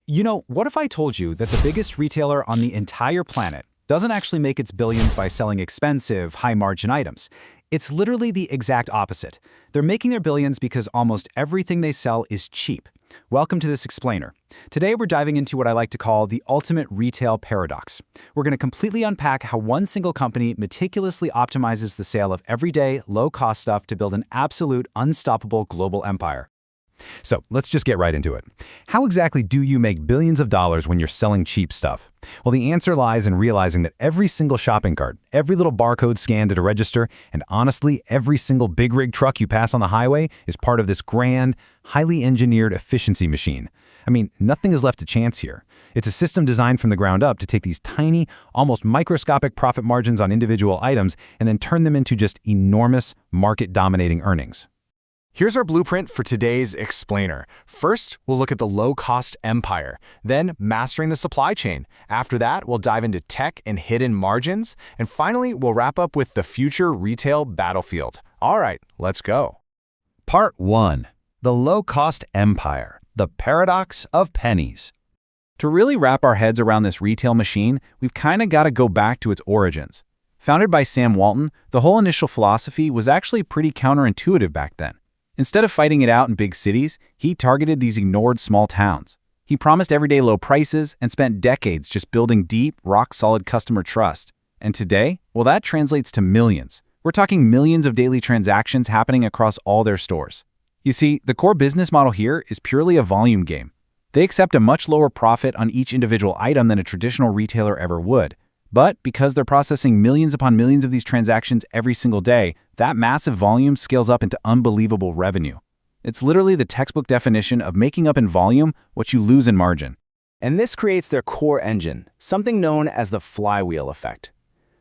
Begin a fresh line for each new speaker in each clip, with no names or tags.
What if I told you that the biggest retailer on the entire planet doesn't actually make its billions by selling expensive, high-margin items? It's literally the exact opposite. They're making their billions because almost everything they sell is cheap. Welcome to this explainer. Today we're diving into what I like to call the ultimate retail paradox. We're going to completely unpack how one single company meticulously optimizes the sale of everyday, low-cost stuff to build an absolute, unstoppable global empire. So let's just get right into it. How exactly do you make billions of dollars when you're selling cheap stuff? Well, the answer lies in realizing that every single shopping cart, every little barcode scanned at a register, and honestly, every single big rig truck you pass on the highway is part of this grand, highly engineered efficiency machine. I mean, nothing is left to chance here. It's a system designed from the ground up to take these tiny, almost microscopic profit margins on individual items and then turn them into just enormous, market-dominating earnings.
Here's our blueprint for today's explainer. First, we'll look at the low-cost empire, then mastering the supply chain. After that, we'll dive into tech and hidden margins, and finally, we'll wrap up with the future retail battlefield. All right, let's go.
Part 1. The Low-Cost Empire, the Paradox of Pennies.
To really wrap our heads around this retail machine, we've kind of got to go back to its origins. Founded by Sam Walton, the whole initial philosophy was actually pretty counterintuitive back then. Instead of fighting it out in big cities, he targeted these ignored small towns. He promised everyday low prices and spent decades just building deep, rock-solid customer trust. And today, well, that translates to millions. We're talking millions of daily transactions happening across all their stores. You see, the core business model here is purely a volume game. They accept a much lower profit on each individual item than a traditional retailer ever would. But because they're processing millions upon millions of these transactions every single day, that massive volume scales up into unbelievable revenue. It's literally the textbook definition of making up in volume what you lose in margin.
And this creates their core engine, something known as the flywheel effect.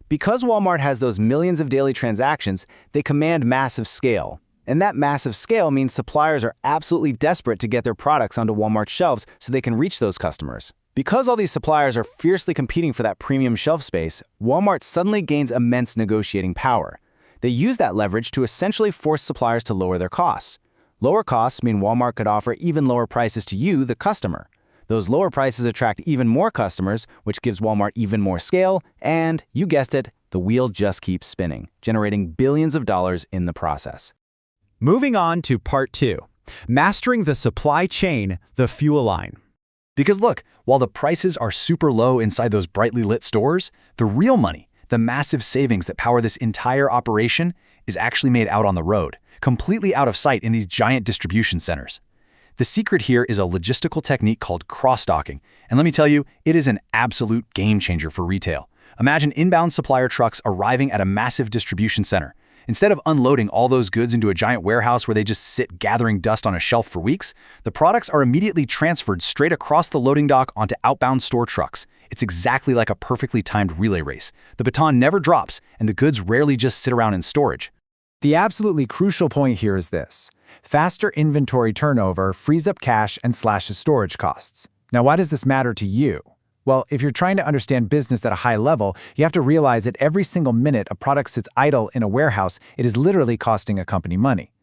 Because Walmart has those millions of daily transactions, they command massive scale. And that massive scale means suppliers are absolutely desperate to get their products onto Walmart's shelves so they can reach those customers. Because all these suppliers are fiercely competing for that premium shelf space, Walmart suddenly gains immense negotiating power. They use that leverage to essentially force suppliers to lower their costs. Lower costs mean Walmart could offer even lower prices to you, the customer. Those lower prices attract even more customers, which gives Walmart even more scale, and, you guessed it, the wheel just keeps spinning, generating billions of dollars in the process.
Moving on to Part 2. Mastering the supply chain, the fuel line. Because look, while the prices are super low inside those brightly lit stores, the real money, the massive savings that power this entire operation, is actually made out on the road, completely out of sight in these giant distribution centers. The secret here is a logistical technique called cross-docking, and let me tell you, it is an absolute game changer for retail. Imagine inbound supplier trucks arriving at a massive distribution center. Instead of unloading all those goods into a giant warehouse where they just sit gathering dust on a shelf for weeks, the products are immediately transferred straight across the loading dock onto outbound store trucks. It's exactly like a perfectly timed relay race. The baton never drops, and the goods rarely just sit around in storage. The absolutely crucial point here is this. Faster inventory turnover frees up cash and slashes storage costs. Now, why does this matter to you? Well, if you're trying to understand business at a high level, you have to realize that every single minute a product sits idle in a warehouse, it is literally costing a company money.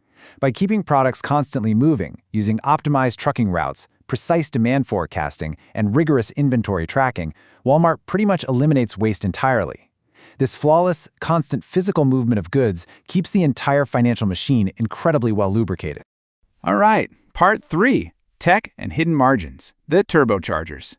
By keeping products constantly moving, using optimized trucking routes, precise demand forecasting, and rigorous inventory tracking, Walmart pretty much eliminates waste entirely. This flawless, constant physical movement of goods keeps the entire financial machine incredibly well lubricated.
All right, Part 3. Tech and hidden margins, the turbochargers.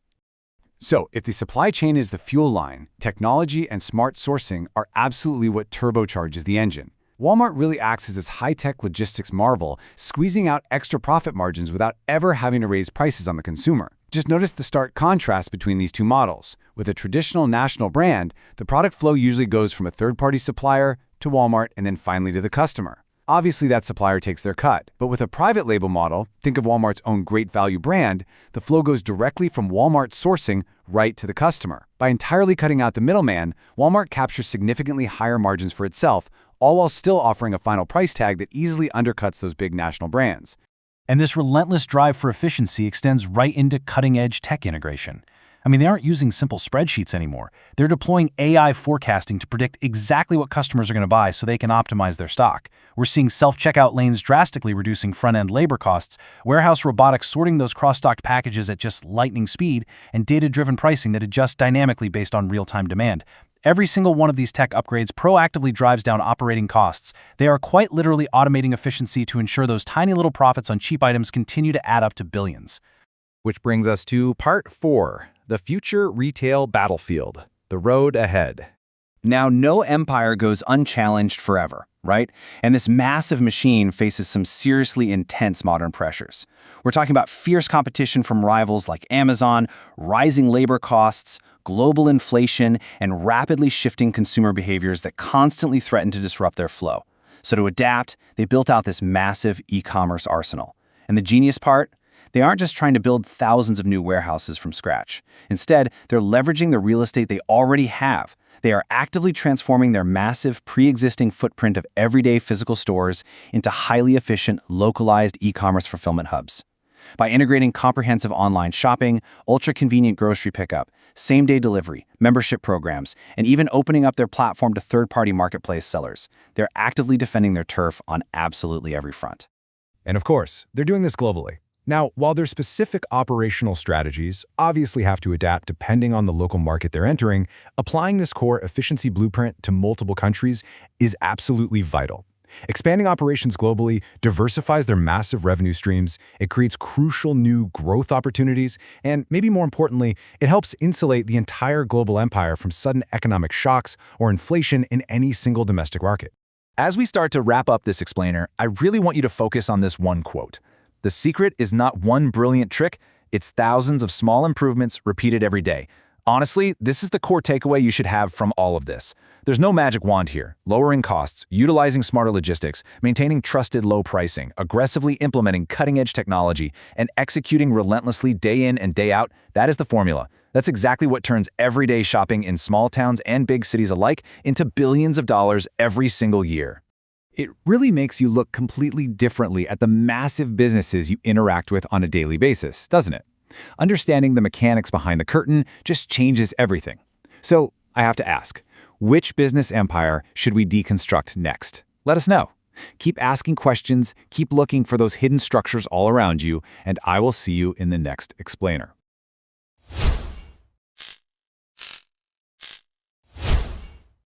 So, if the supply chain is the fuel line, technology and smart sourcing are absolutely what turbocharges the engine. Walmart really acts as this high-tech logistics marvel, squeezing out extra profit margins without ever having to raise prices on the consumer. Just notice the stark contrast between these two models. With a traditional national brand, the product flow usually goes from a third-party supplier to Walmart and then finally to the customer. Obviously, that supplier takes their cut. But with a private label model, think of Walmart's own great value brand, the flow goes directly from Walmart's sourcing right to the customer. By entirely cutting out the middleman, Walmart captures significantly higher margins for itself, all while still offering a final price tag that easily undercuts those big national brands.
And this relentless drive for efficiency extends right into cutting-edge tech integration. I mean, they aren't using simple spreadsheets anymore. They're deploying AI forecasting to predict exactly what customers are going to buy so they can optimize their stock. We're seeing self-checkout lanes drastically reducing front-end labor costs, warehouse robotics sorting those cross-docked packages at just lightning speed, and data-driven pricing that adjusts dynamically based on real-time demand. Every single one of these tech upgrades proactively drives down operating costs. They are quite literally automating efficiency to ensure those tiny little profits on cheap items continue to add up to billions.
Which brings us to Part 4, the future retail battlefield, the road ahead.
Now, no empire goes unchallenged forever, right? And this massive machine faces some seriously intense modern pressures. We're talking about fierce competition from rivals like Amazon, rising labor costs, global inflation, and rapidly shifting consumer behaviors that constantly threaten to disrupt their flow. So to adapt, they built out this massive e-commerce arsenal. And the genius part? They aren't just trying to build thousands of new warehouses from scratch. Instead, they're leveraging the real estate they already have. They are actively transforming their massive, pre-existing footprint of everyday physical stores into highly efficient, localized e-commerce fulfillment hubs. By integrating comprehensive online shopping, ultra-convenient grocery pickup, same-day delivery, membership programs, and even opening up their platform to third-party marketplace sellers, they're actively defending their turf on absolutely every front.
And of course, they're doing this globally. Now, while their specific operational strategies obviously have to adapt depending on the local market they're entering, applying this core efficiency blueprint to multiple countries is absolutely vital. Expanding operations globally diversifies their massive revenue streams, it creates crucial new growth opportunities, and maybe more importantly, it helps insulate the entire global empire from sudden economic shocks or inflation in any single domestic market.
As we start to wrap up this explainer, I really want you to focus on this one quote. The secret is not one brilliant trick, it's thousands of small improvements repeated every day. Honestly, this is the core takeaway you should have from all of this. There's no magic wand here. Lowering costs, utilizing smarter logistics, maintaining trusted low pricing, aggressively implementing cutting-edge technology, and executing relentlessly day in and day out, that is the formula. That's exactly what turns everyday shopping in small towns and big cities alike into billions of dollars every single year.
It really makes you look completely differently at the massive businesses you interact with on a daily basis, doesn't it? Understanding the mechanics behind the curtain just changes everything. So, I have to ask, which business empire should we deconstruct next? Let us know. Keep asking questions, keep looking for those hidden structures all around you, and I will see you in the next explainer.